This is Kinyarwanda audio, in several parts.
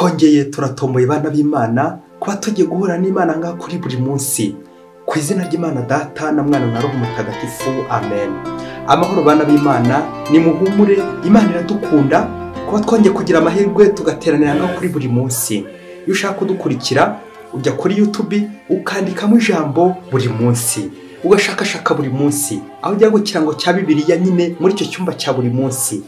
twongeye turatomboye bana b'Imana kuba tugiye guhura n'Imana ngaha kuri buri munsi ku izina ry'Imana Data na Mwana na Roho Mutagatifu. Amen. Amahoro bana b'Imana, ni muhumure, Imana iradukunda kuba twongeye kugira amahirwe tugateranira ngaha kuri buri munsi. Iyo ushaka kudukurikira ujya kuri YouTube ukandikamo ijambo buri munsi, ugashakashaka buri munsi aho ujya gukirango cya Bibiliya nyine muri icyo cyumba cya buri munsi,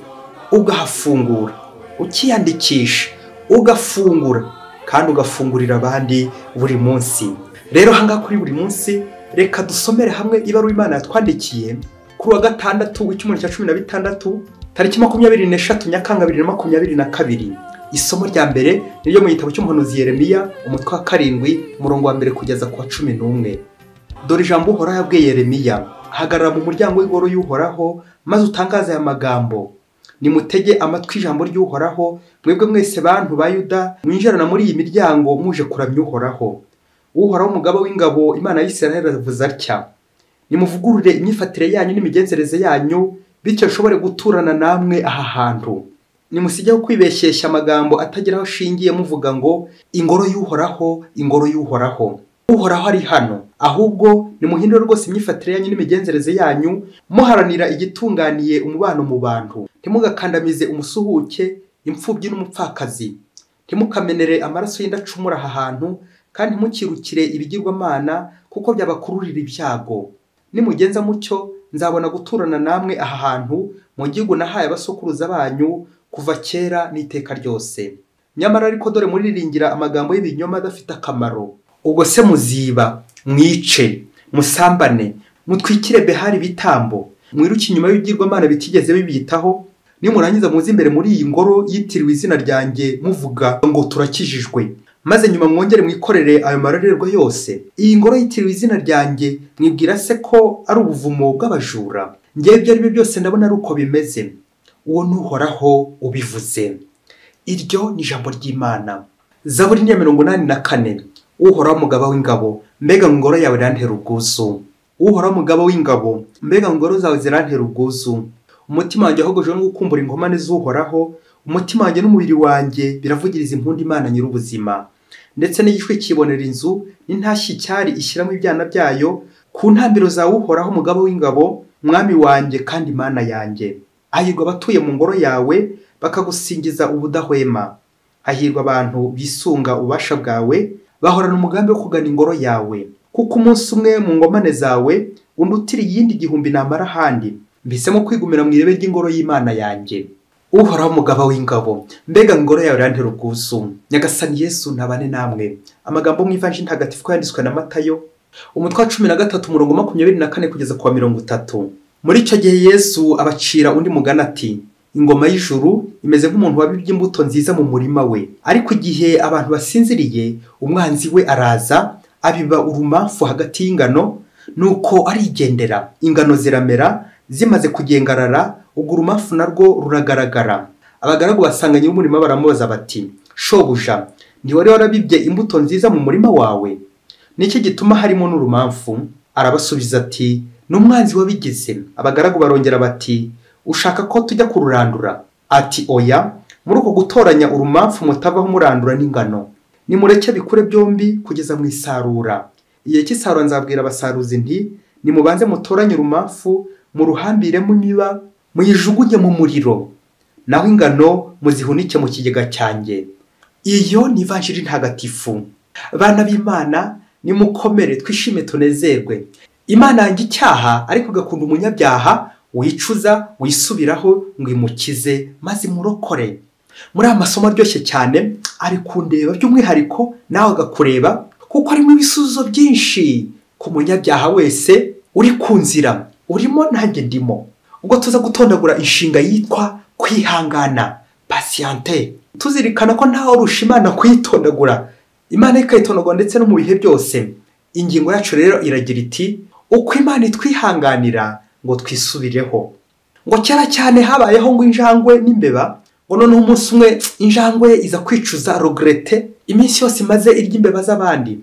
ugahafungura ukiyandikisha ugafungura kandi ugafungurira abandi buri munsi. Rero hanga kuri buri munsi reka dusomere hamwe ibaruwa Imana yatwandikiye kuri wa gatandatu w'icyumweru cya 16 tariki 23 Nyakanga 2022. Isomo rya mbere niryo mu gitabo cy'umuhanuzi Yeremiya umutwe wa 7 umurongo wa 1 kugeza ku wa 11. Dore ijambo Uhoraho yabwiye Yeremiya: hagarara mu muryango w'ingoro y'Uhoraho maze utangaze aya magambo. Nimutege amatwi ijambo ry'Uhoraho, mwebwe mwese bantu ba Yuda mwinjirana muri iyi miryango muje kuramya Uhoraho. Uhoraho umugaba w'ingabo, Imana y'Isiraheli, aravuze atya: nimuvugurure imyifatire yanyu n'imigenzereze yanyu, bityo nshobore guturana namwe aha hantu. Nimusigeho kwibeshyeshya amagambo atagira aho shingiye muvuga ngo ingoro y'Uhoraho, ingoro y'Uhoraho. Uhoraho ari hano, ahubwo nimuhindure rwose imyifatire yanyu n'imigenzereze yanyu, muharanira igitunganiye umubano mu bantu. Ntimugakandamize umusuhuke, imfubyi n'umupfakazi. Ntimukamenere amaraso y'indacumura aha hantu, kandi ntimukirukire ibigirwamana kuko byabakururira ibyago. Nimugenza mucyo nzabona guturana namwe aha hantu mu gihugu nahaye abasokuruza banyu kuva kera n'iteka ryose. Nyamara ariko dore muriringira amagambo y'ibinyoma adafite akamaro. Ubwo se muziba, mwice, musambane, mutwikire Behari ibitambo, mwiruke inyuma y'ibigirwamana bitigeze bibitaho, nimurangiza muze imbere muri iyi ngoro yitiriwe izina ryanjye muvuga ngo turakijijwe, maze nyuma mwongere mwikorere ayo marorerwa yose. Iyi ngoro yitiriwe izina ryanjye mwibwira se ko ari ubuvumo bw'abajura? Ngewe ibyo ari byo byose ndabona ari uko bimeze. Uwo ni Uhoraho ubivuze. Iryo ni ijambo ry'Imana. Zaburi 84. Uhoraho umugaba w'ingabo, mbega ngoro yawe irantera ubwuzu. Uhoraho umugaba w'ingabo, mbega ngoro zawe zirantera ubwuzu. Umutima wanjye ahogojwe no gukumbura inkomane z'Uhoraho, umutima wanjye n'umubiri wanjye biravugiriza impundu Imana nyir'ubuzima. Ndetse n'igishwi kibonera inzu n'intashyi cyari ishyiramo ibyana byayo ku ntambiro za Uhoraho umugaba w'ingabo, mwami wanjye kandi Imana yanjye. Hahirwa abatuye mu ngoro yawe bakagusingiza ubudahwema. Hahirwa abantu bisunga ububasha bwawe, bahorana umugambi wo kugana ingoro yawe. Kuko umunsi umwe mu ngomane zawe undutira iyindi igihumbi namara ahandi. Mpisemo kwigumira mu irebe ry'ingoro y'Imana yanjye. Uhoraho umugaba w'ingabo, mbega ingoro yawe irantera ubwuzu. Nyagasani Yesu ntabane namwe. Amagambo mu Ivanjili ntagatifu yanditswe na Matayo umutwe wa 13 umurongo 24 kugeza ku wa 30. Muri icyo gihe Yesu abacira undi mugana ati: ingoma y'ijuru imeze nk'umuntu wabibye imbuto nziza mu murima we. Ariko igihe abantu basinziriye, umwanzi we araza abiba urumamfu hagati y'ingano, nuko arigendera. Ingano ziramera, zimaze kugengarara, ubwo urumamfu narwo ruragaragara. Abagaragu basanganye umurima baramubaza bati: shobuja, ntiwari warabibye imbuto nziza mu murima wawe? Niki gituma harimo n'urumamfu? Arabasubiza ati: n'umwanzi wabigize. Abagaragu barongera bati: ushaka ko tujya kururandura? Ati: oya, muri uko gutoranya urumamfu mutavaho murandura n'ingano. Nimureke bikure byombi kugeza mu isarura. Igihe cy'isarura nzabwira abasaruzi nti: nimubanze mutoranye urumamfu, muruhambiremo imiba, muyijugunye mu muriro, naho ingano muzihunike mu kigega cyanjye. Iyo ni Ivanjili ntagatifu. Bana b'Imana, nimukomere twishime tunezerwe. Imana yanjye icyaha ariko gakunda umunyabyaha wicuza wisubiraho ngo imukize maze murokore. Muri amasomo aryoshye cyane ari kundeba by'umwihariko nawe gakureba, kuko arimo ibisubizo byinshi ku munyabyaha wese uri ku nzira. Urimo nanjye ndimo. Ubwo tuza gutondagura inshinga yitwa kwihangana, patiente, tuzirikana ko ntaho rusha Imana kwitondagura, Imana ikayitondagura ndetse no mu bihe byose. Ingingo yacu rero iragira iti: uko Imana itwihanganira ngo twisubireho. Ngo cyara cyane habayeho ngo injangwe n'imbeba, ngo none umunsi umwe injangwe iza kwicuza regrette iminsi yose imaze irya imbeba z'abandi.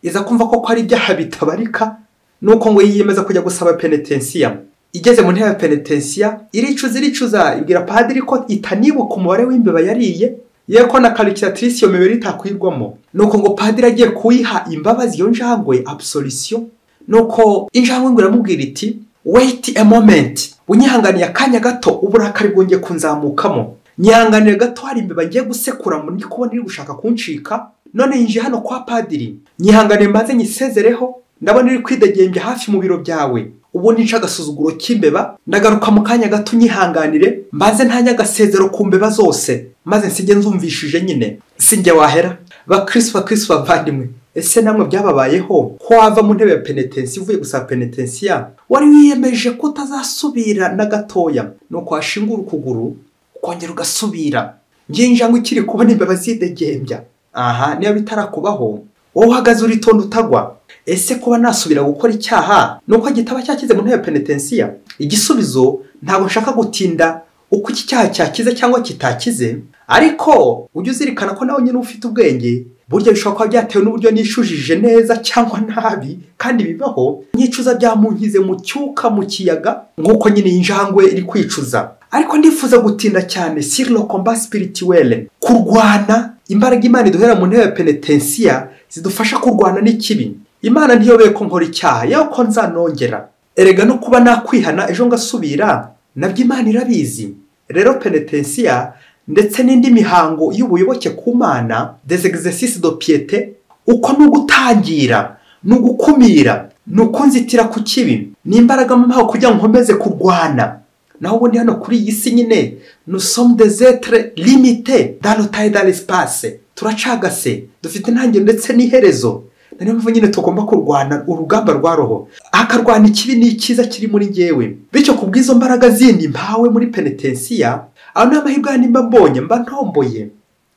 Iza kumva ko ari ibyaha bitabarika, nuko ngo yiyemeza kujya gusaba penitensiya. Igeze mu ntebe ya penitensiya iricuza ibwira padiri ko itanibuka umubare w'imbeba yariye, yeko na calculatrice iyo mibare itakwirwamo. Nuko ngo padiri agiye kuyiha imbabazi iyo njangwe absolution. Nuko injangwe ngo iramubwira iti wait a moment, unyihanganiye akanya gato uburakari bwongeye kunzamukamo. Nyihanganiye gato hari imbeba ngiye gusekura muri kubona iri gushaka kuncika. None yinjiye hano kwa padiri. Nyihanganiye mbanze nyisezereho, ndabona iri kwidegembya hafi mu biro byawe. Ubundi nca agasuzuguro k'imbeba, ndagaruka mu kanya gato nyihanganire mbanze ntanya agasezero ku mbeba zose, maze nsige nzumvishije nyine sinjye wahera. Bakristo bavandimwe, ese namwe byababayeho ko wava mu ntebe ya penitensi uvuye gusaba penitensiya wari wiyemeje ko utazasubira na gatoya, nuko washingura ukuguru ukongera ugasubira. Njinjangwe ikiri kubona imbeba zidegembya. Aha niyo bitarakubaho, wowe uhagaze uritonda utagwa. Ese kuba nasubira gukora icyaha nuko gitaba cyakize mu ntebe ya penitensiya? Igisubizo ntabwo nshaka gutinda uko iki cyaha cyakize cyangwa kitakize, ariko ujye uzirikana ko nawe nyine ufite ubwenge. Burya bishobora kuba byatewe n'uburyo nishujije neza cyangwa nabi, kandi bibaho. Nyicuza byamunkize mu cyuka mu kiyaga nk'uko nyine injangwe iri kwicuza. Ariko ndifuza gutinda cyane sur le combat spirituel, kurwana imbaraga Imana iduhera mu ntebe ya penitensiya zidufasha kurwana n'ikibi. Imana ntiyobeye ko nkora icyaha yewe ko nzanongera. Erega no kuba nakwihana ejo ngasubira nabyo Imana irabizi. Rero penitensiya ndetse n'indi mihango y'ubuyoboke ku Mana, des exercices de piété, uko nugutangira nugukumira nukunzitira ku kibi n'imbaraga mu mpaho kugira ngo nkomeze kurwana. Naho ubundi hano kuri iyi si nyine nous sommes des êtres limités dans le temps et dans l'espace. Turacagase, dufite intangiriro ndetse n'iherezo. Niyo mpamvu nyine tugomba kurwana urugamba rwa roho, akarwana ikibi n'ikiza kiri muri njyewe. Bityo kubw'izo mbaraga zindi mpawe muri penitensiya, aho n'amahirwe yandi mba mbonye mba ntomboye.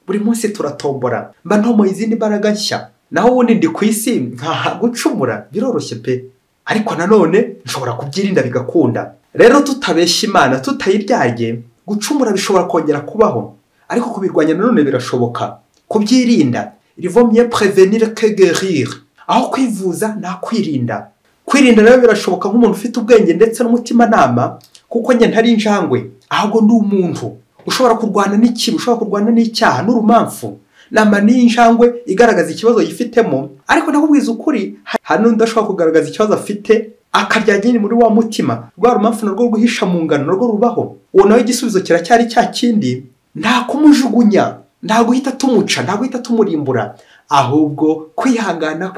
Buri munsi turatombora, mba ntomboye izindi mbaraga nshya. Naho ubundi ndi ku isi nkaha gucumura biroroshye pe, ariko nanone nshobora kubyirinda bigakunda. Rero tutabeshya Imana, tutayiryarye, gucumura bishobora kongera kubaho, ariko kubirwanya nanone birashoboka. Kubyirinda, il vaut mieux prévenir que guérir. Aho kwivuza na kwirinda. Kwirinda rero birashoboka nk'umuntu ufite ubwenge ndetse n'umutima nama, kuko njye ntari injangwe, ahubwo ndi umuntu ushobora kurwana n'ikibi, ushobora kurwana n'icyaha n'urumamfu. Nama ni injangwe igaragaza ikibazo yifitemo, ariko nakubwiza ukuri hano ndashobora kugaragaza ikibazo afite akaryanye ni muri wa mutima. Rwa rumamfu narwo guhisha mu ngano narwo rubaho. Uwo nawe igisubizo kiracyari cya kindi, nta kumujugunya, nta guhita tumuca, nta guhita tumurimbura, ahubwo kwihangana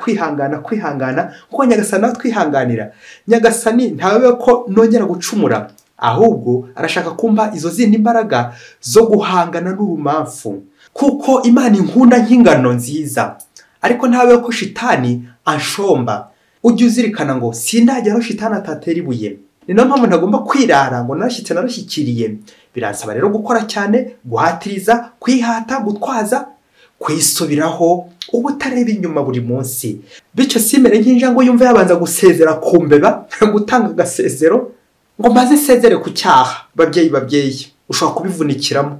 kuko Nyagasani atwihanganira. Nyagasani ntawe ko nongera gucumura, ahubwo arashaka kumpa izo zindi mbaraga zo guhangana n'urumamfu, kuko Imana inkunda nk'ingano nziza. Ariko ntawe ko shitani anshomba. Ujye uzirikana ngo sindageraho shitani atatera ibuye. Ni nayo mpamvu ntagomba kwirara ngo narashyitse narashyikiriye. Biransaba rero gukora cyane, guhatiriza, kwihata, gutwaza, kwisubiraho ubutareba inyuma buri munsi. Bityo simere nk'injangwe yumva yabanza gusezera ku mbeba, gutanga agasezero ngo maze sezere ku cyaha. Babyeyi ushobora kubivunikiramo.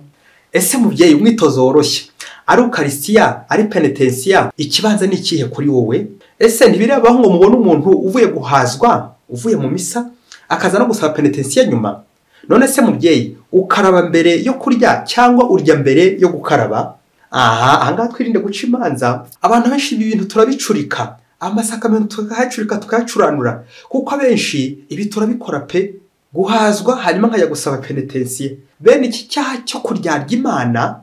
Ese mubyeyi, umwitozo woroshye ari ukarisitiya ari penitensiya, ikibanza ni ikihe kuri wowe? Ese ntibirabaho ngo mubone umuntu uvuye guhazwa, uvuye mu misa akaza no gusaba penitensiya nyuma? None se mubyeyi, ukaraba mbere yo kurya cyangwa urya mbere yo gukaraba? Ahangaha twirinde guca imanza. Abantu benshi ibi bintu turabicurika, amasakamento tukayacurika tukayacuranura, kuko abenshi ibi turabikora pe. Guhazwa hanyuma nkajya gusaba penitensiya. Bene iki cyaha cyo kuryarya Imana,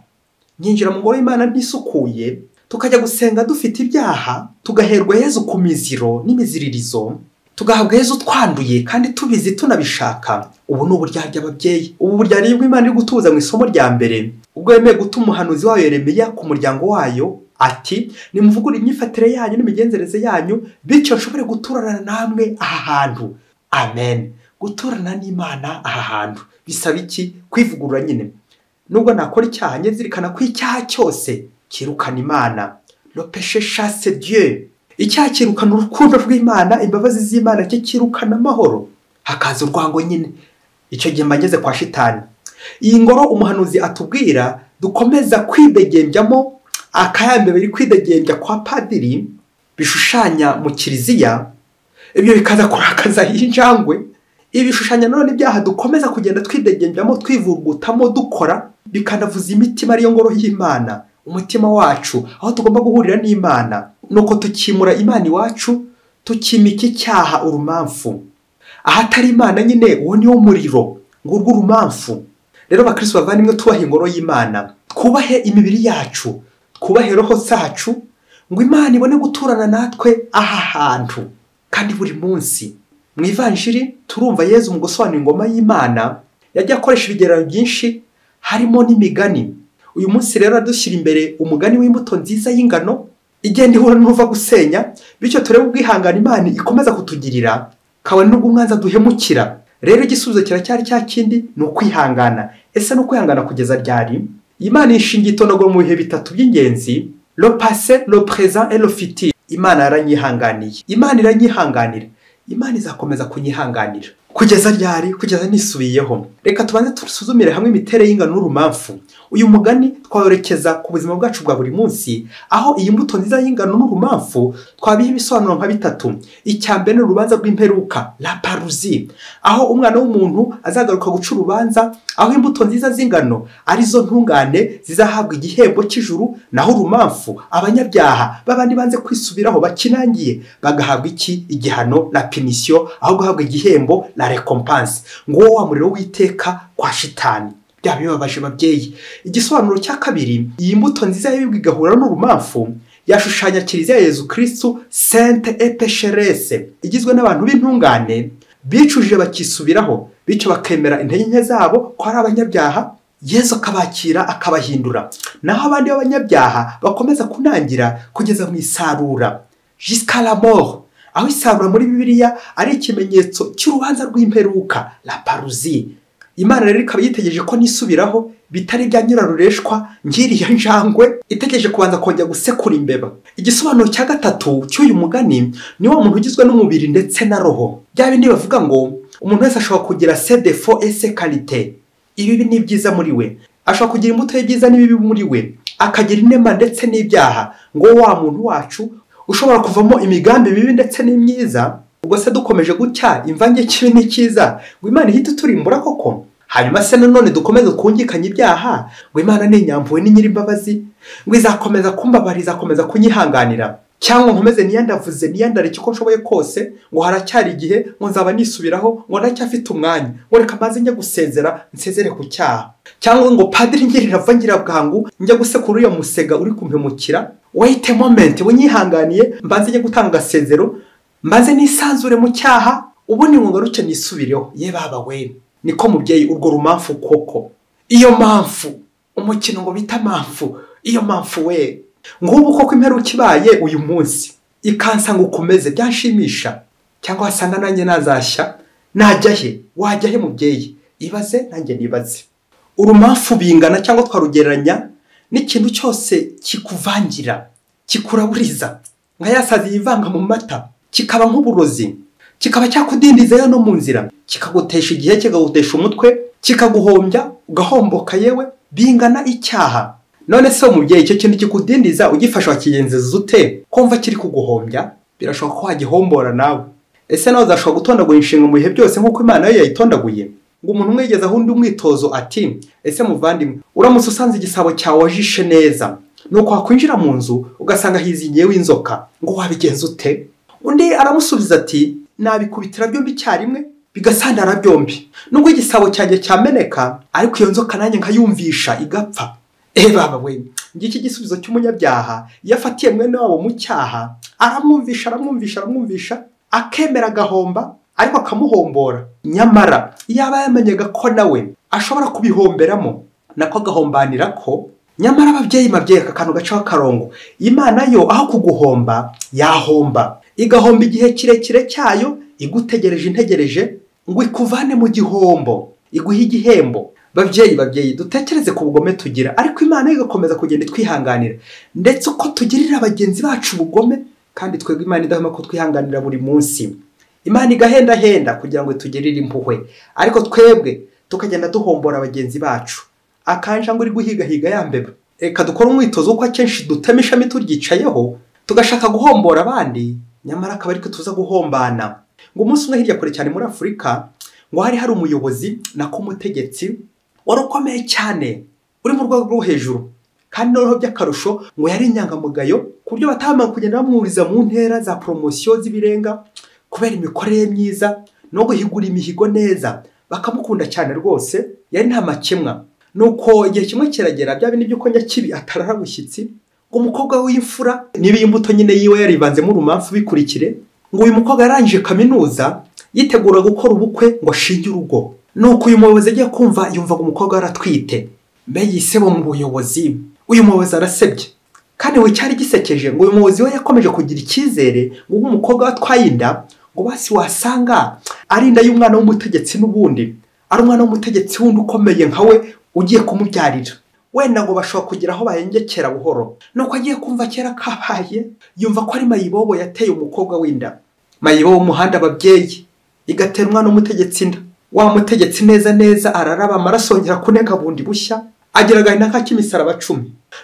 nyinjira mu ngoro y'Imana ntisukuye, tukajya gusenga dufite ibyaha, tugaherwa Yezu ku miziro n'imiziririzo, tugahabwa Yezu twanduye kandi tubizi tunabishaka. Ubu ni uburyarya ababyeyi. Ubu buryarya bw'Imana iri gutuza mu isomo rya mbere, ubwo yemeye gutuma umuhanuzi wayo Yeremiya ku muryango wayo ati, nimuvugure imyifatire yanyu n'imigenzereze yanyu, bityo nshobore guturana namwe aha hantu. Amen. Guturana n'Imana aha hantu bisaba iki? Kwivugurura nyine. Nubwo nakora icyaha, nyezirikana ko icyaha cyose kirukana Imana. Le péché chasse Dieu. Icyaha kirukana urukundo rw'Imana, imbabazi z'Imana cyo kirukana amahoro, hakaza urwango nyine. Icyo gihe mbageze kwa shitani. Iyi ngoro umuhanuzi atubwira dukomeza kwidegembyamo, akayambe biri kwidegembya kwa padiri bishushanya mu kiliziya, ibyo bikaza kurakaza injangwe. ibishushanyo none ibyaha dukomeza kugenda twidegenjamo twivurugutamo dukora bikanavuza imitima ariyo ngoro y'Imana, umutima wacu aho tugomba guhurira n'Imana, nuko tukimura Imana iwacu tukimika icyaha urumamfu. Ahatari Imana nyine uwo niwo muriro ngurwo urumamfu. Rero bakristo bavandimwe tubahe ingoro y'Imana, twubahe imibiri yacu, twubahe roho zacu ngo Imana ibone guturana natwe aha hantu kandi buri munsi. Mu ivanjiri turumva Yezu mu gusobanura ingoma y'Imana yagiye akoresha ibigereranyo byinshi harimo n'imigani. Uyu munsi rero adushyira imbere umugani w'imbuto nziza y'ingano igenda ihura n'uva gusenya, bityo turebe ubwihangana Imana ikomeza kutugirira kabone n'ubwo umwanzi duhemukira. Rero igisubizo kiracyari cya kindi ni ukwihangana. Ese no kwihangana kugeza ryari? Imana ishingiye itonagura mu bihe bitatu by'ingenzi: le passé, le présent et le futur. Imana yaranyihanganiye, Imana iranyihanganira, Imana izakomeza kunyihanganira kugeza ryari? Kugeza nisubiyeho. Reka tubanze tusuzumire hamwe imiterere y'ingano n'urumamfu. Uyu mugani twawerekeza ku buzima bwacu bwa buri munsi, aho iyi mbuto nziza y'ingano n'urumamfu twabiha ibisobanuro nka bitatu. Icyambere ni urubanza rw'imperuka, la parousie, aho umwana w'umuntu azagaruka guca urubanza, aho imbuto nziza z'ingano arizo ntungane zizahabwa igihembo cy'ijuru, naho urumamfu abanyabyaha babandi banze kwisubiraho bakinangiye bagahabwa iki? Igihano, la punition, aho guhabwa igihembo, la récompense. Ngo wa muriro w'iteka kwa shitani. Byaba bibabaje babyeyi. Igisobanuro cya kabiri, iyi mbuto nziza y'ibibwa igahura n'urumamfu yashushanya Kiliziya ya Yezu Kristo sainte et pécheresse, igizwe n'abantu b'intungane bicujije bakisubiraho, bityo bakemera intege nke zabo ko ari abanyabyaha, Yezu akabakira akabahindura. Naho abandi b'abanyabyaha bakomeza kunangira kugeza mu isarura, jusqu'à la mort, aho isarura muri Bibiliya ari ikimenyetso cy'urubanza rw'imperuka, la parousie. Imana rero ikaba yitegereje ko nisubiraho bitari bya nyirarureshwa ngiriya njangwe itegereje kubanza kongera gusekura imbeba. Igisobanuro cya gatatu cy'uyu mugani ni wa muntu ugizwe n'umubiri ndetse na roho. Bya bindi bavuga ngo umuntu wese ashobora kugira ses défauts et ses qualités. Ibibi ni byiza muri we, ashobora kugira imbuto y'ibyiza n'ibibi muri we, akagira inema ndetse n'ibyaha. Ngo wa muntu wacu ushobora kuvamo imigambi mibi ndetse n'imyiza. Ubwo se dukomeje gutya imvange kibi n'ikiza ngo Imana ihita turimbura koko? Hanyuma se nanone dukomeze kungikanya ibyaha ngo Imana ni inyampuwe ni nyir'imbabazi ngo izakomeza kumbabariza, izakomeza kunyihanganira? Cyangwa nkomeze niyandavuze niyandareke uko nshoboye kose ngo haracyari igihe ngo nzaba nisubiraho ngo ndacyafite umwanya ngo reka maze njya gusezera nsezere ku cyaha? Cyangwa ngo padiri ngirira vangira bwangu njya gusekura uyo musega uri kumpemukira? Wait a moment, unyihanganiye mbanze njye gutanga gasezero, mbanze nisanzure mu cyaha, ubundi ngo ngaruke nisubireho. Ye baba we, niko mubyeyi urwo rumamfu koko. Iyo mpamvu umukino ngo bita mpamvu, iyo mpamvu we ngubu koko imperuka ibaye uyu munsi ikansa ngo ukomeze byanshimisha, cyangwa wasanga nanjye nazashya najya he? Wajya he mubyeyi? Ibaze nanjye nibaze. Urumamfu bingana cyangwa twarugereranya n'ikintu cyose kikuvangira, kikuraburiza nka yasazi yivanga mu mata, kikaba nk'uburozi, kikaba cyakudindizayo no mu nzira, kikagutesha igihe, kikagutesha umutwe, kikaguhombya ugahomboka. Yewe bingana icyaha. None se umubyeyi icyo kintu kikudindiza ugifasha wakigenzeza ute kumva kiri kuguhombya? Birashoboka ko wagihombora nawe. Ese nawe uzashobora gutondagura inshinga mu bihe byose nk'uko Imana yo yayitondaguye? Ngo umuntu umwegeza aho undi umwitozo ati ese muvandimwe uramutse usanze igisabo cyawe wajishe neza nuko wakwinjira mu nzu ugasanga hizingiyeho inzoka, ngo wabigenza ute? Undi aramusubiza ati nabikubitira byombi cyarimwe bigasandara byombi, nubwo igisabo cyanjye cyameneka ariko iyo nzoka nanjye nkayumvisha igapfa. Baba we, ngiki igisubizo cy'umunyabyaha yafatiye mwene wabo mu cyaha, aramwumvisha akemera agahomba ariko akamuhombora. Nyamara yaba yamenyaga ko nawe ashobora kubihomberamo nako agahombanira ko. Nyamara ababyeyi aka kantu gacaho akarongo, Imana yo aho kuguhomba yahomba, igahomba igihe kirekire cyayo igutegereje integereje ngo ikuvane mu gihombo, iguhe igihembo. Babyeyi dutekereze ku bugome tugira, ariko Imana igakomeza kugenda twihanganira, ndetse uko tugirira abagenzi bacu ubugome, kandi twebwe Imana idahema ko twihanganira buri munsi. Imana igahenda kugira ngo tugirire impuhwe, ariko twebwe tukagenda duhombora abagenzi bacu. Akanja ngo uri guhigahiga yambeba. Reka dukora umwitozo uko akenshi dutema ishami turyicayeho tugashaka guhombora abandi, nyamara akaba ariko tuza guhombana. Ngo umunsi umwe hirya kure cyane muri Afurika, ngo hari umuyobozi nako umutegetsi wari ukomeye cyane uri mu rwego rwo hejuru kandi noneho by'akarusho ngo yari inyangamugayo ku buryo batamara kugenda bamwuriza mu ntera za promosiyo z'ibirenga kubera imikorere myiza no guhigura imihigo neza bakamukunda cyane rwose yari nta makemwa nuko igihe kimwe kiragera bya bindi by'uko nyakibi atarara bushyitsi ngo umukobwa w'imfura niba imbuto nyine yiwe yarivanzemo urumamfu bikurikire ngo uyu mukobwa yarangije kaminuza yitegura gukora ubukwe ngo ashinge urugo nuko uyu muyobozi agiye kumva yumvaga umukobwa aratwite mbe yisebo mu buyobozi uyu muyobozi arasebye kandi we cyari gisekeje ngo uyu muyobozi we yakomeje kugira icyizere ngo umukobwa watwaye inda ngo basi wasanga ari inda y'umwana w'umutegetsi n'ubundi ari umwana w'umutegetsi wundi ukomeye nkawe ugiye kumubyarira wenda ngo bashobora kugira aho bahengekera buhoro nuko agiye kumva kera kabaye yumva ko ari mayibobo yateye umukobwa w'inda mayibobo umuhanda ababyeyi igatera umwana w'umutegetsi inda wa mutegetsi neza araraba amarasongera kunega bundi bushya agira agahinda k'imisaraba 10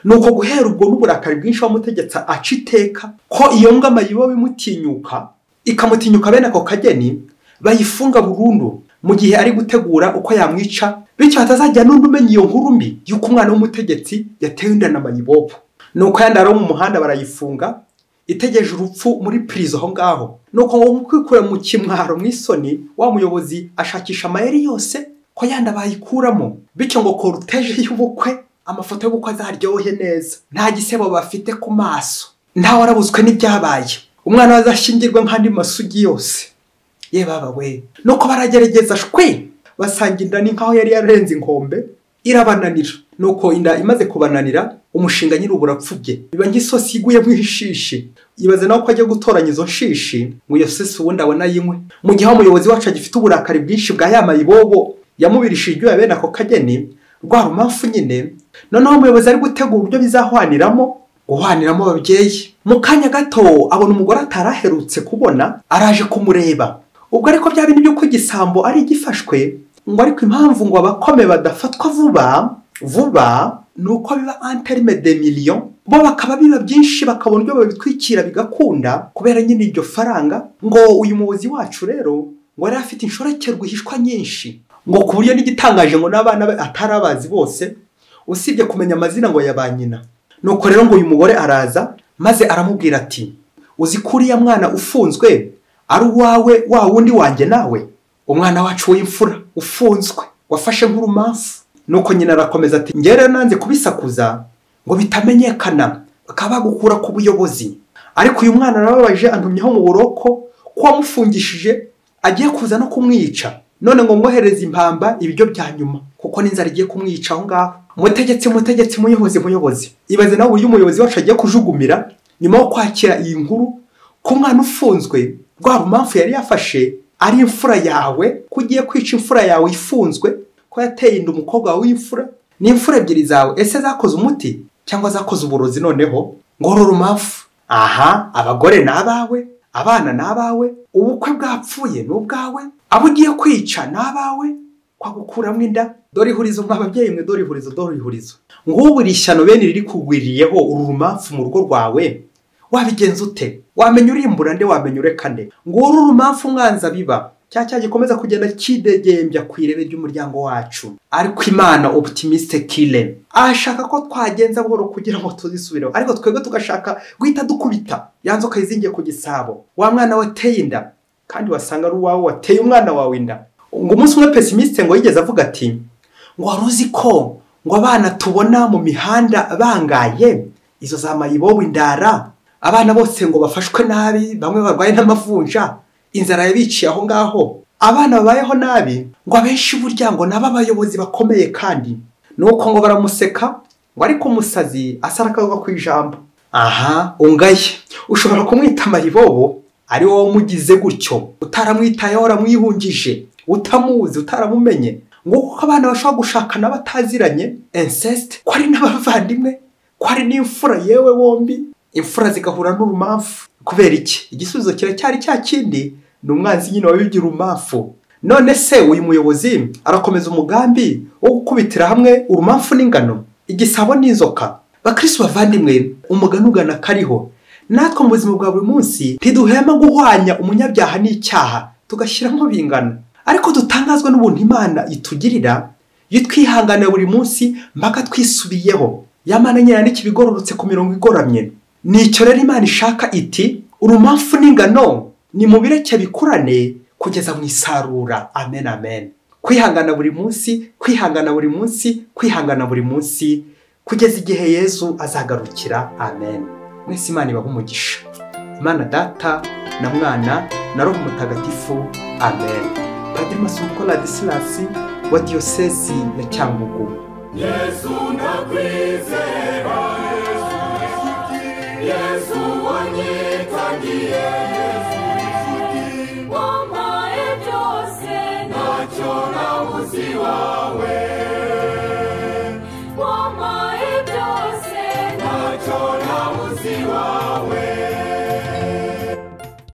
nuko guhera ubwo n'uburakari bwinshi wamutegetsi aciteka ko iyo mbwa mayibobo imutinyuka ikamutinyuka bene ako kageni bayifunga burundu mu gihe ari gutegura uko yamwica bityo hatazajya n'undi umenya iyo nkuru mbi yuko umwana w'umutegetsi yatewe inda na mayibobo nuko yandara mu muhanda barayifunga itegeje urupfu muri prison aho ngaho nuko ngo kwikura mu kimwaro mwisoni wa muyobozi ashakisha amayeri yose ko yanda bayikuramo bityo ngo cortege y'ubukwe amafoto y'ubukwe azaryohe neza nta gisebo bafite ku maso nta warabuzwe n'ibyabaye umwana wazashingirwa nk'andi masugi yose ye baba we nuko baragerageza shwe basanga inda ni nkaho yari yarenze inkombe irabananira nuko inda imaze kubananira umushinga nyiri uburapfubye biba ngisosi iguye mu ishishi ibaze naho ko ajya gutoranya izo nshishi ngo iyo sesi ubundi abona yinywe mu gihe umuyobozi wacu agifite uburakari bwinshi bwa ya mayibobo yamubirishije ibyo bene ako kageni rwa rumamfu nyine noneho umuyobozi ari gutegura uburyo bizahwaniramo guhwaniramo ababyeyi mu kanya gato abona umugore ataraherutse kubona araje kumureba ubwo ariko bya bindi by'uko igisambo ari igifashwe ngo ariko impamvu ngo abakome badafatwa vuba nuko biba interme de millions bo bakaba biba byinshi bakabona ibyo babitwikira bigakunda kubera nyine iryo faranga ngo uyu muyobozi wacu rero ngo yari afite inshoreke rwihishwa nyinshi ngo ku buryo n'igitangaje ngo n'abana be atarabazi bose usibye kumenya amazina ngo yabanyina nuko rero ngo uyu mugore araza maze aramubwira ati uzi kuriya mwana ufunzwe ari uwawe wa wundi wanjye nawe umwana wacu w'imfura ufunzwe wafashe nk'urumamfu nuko nyina arakomeza ati ngere nanze kubisakuza ngo bitamenyekana bakaba bagukura ku buyobozi ariko uyu mwana arababaje antumyeho mu buroko ko wamufungishije agiye kuza no kumwica none ngo mwohereze impamba ibiryo bya nyuma kuko n'inzara igiye kumwica aho ngaho mutegetsi muyobozi ibaze nawe uyu muyobozi wacu agiye kujugumira nyuma yo kwakira iyi nkuru ko umwana ufunzwe rwa rumamfu yari yafashe ari imfura yawe kugiye kwica imfura yawe ifunzwe ko yateye inda umukobwa w'imfura ni imfura ebyiri zawe ese zakoze umuti cyangwa zakoze uburozi noneho ngo rumamfu aha abagore nabawe abana nabawe ubukwe bwapfuye n'ubwawe abo ugiye kwica nabawe kwa gukuramo inda dore ihurizo mw'ababyeyi mwe dore ihurizo ngubu rishyano bene riri kugwiriyeho uru rumamfu mu rugo rwawe wabigenza ute wamenya urimbura nde wamenya ureka nde ngo uru rumamfu umwanza biba cya gikomeza kugenda kidegembya ku irebe ry'umuryango wacu ariko Imana optimiste kile ashaka ko twagenza buhoro kugira ngo tuzisubireho ariko twebwe tugashaka guhita dukubita yanzo kayizingiye ku gisabo wa mwana wateye inda kandi wasanga ari uwawe wateye umwana wawe inda ngo umunsi umwe pessimiste ngo yigeze avuga ati ngo waruzi ko ngo abana tubona mu mihanda bangaye izo za mayibobo indara abana bose ngo bafashwe nabi bamwe barwaye n'amavunja inzara yabiciye aho ngaho abana babayeho nabi ngo abenshi burya ngo naba abayobozi bakomeye kandi nuko ngo baramuseka ngo ariko umusazi asarakaga ku ijambo aha ungaye ushobora kumwita mayibobo ari wowe umugize gutyo utaramwitayeho uramwihungije utamuzi utaramumenye ngo kuko abana bashobora gushakana bataziranye incest ko ari n'abavandimwe ko ari n'imfura yewe bombi imfura zigahura n'urumamfu kubera iki igisubizo kiracyari cya kindi ni umwanzi nyine wabigira urumamfu none se uyu muyobozi arakomeza umugambi wo gukubitira hamwe urumamfu n'ingano igisabo n'inzoka bakristo bavandimwe umugani ugana kariho natwe mu buzima bwa buri munsi ntiduhema guhwanya umunyabyaha n'icyaha tugashyiramo bingana ariko dutangazwa n'ubuntu Imana itugirira iyo twihangana buri munsi mpaka twisubiyeho. Yamana nyina n'ikibigororotse ku mirongo igoramye. Nicyo rero Imana ishaka iti urumamfu n'ingano ni mubireke bikurane kugeza mu isarura. Amen, amen. Kwihangana buri munsi, kwihangana buri munsi, kwihangana buri munsi kugeza igihe Yesu azagarukira. Amen. Mwese Imana ibahe umugisha. Imana Data na Mwana na Roho Mutagatifu. Amen. Padiri Masumbuko Ladislas wa Diyosezi ya Cyangugu. Yesu nakwizera, Yesu wanyitangiye.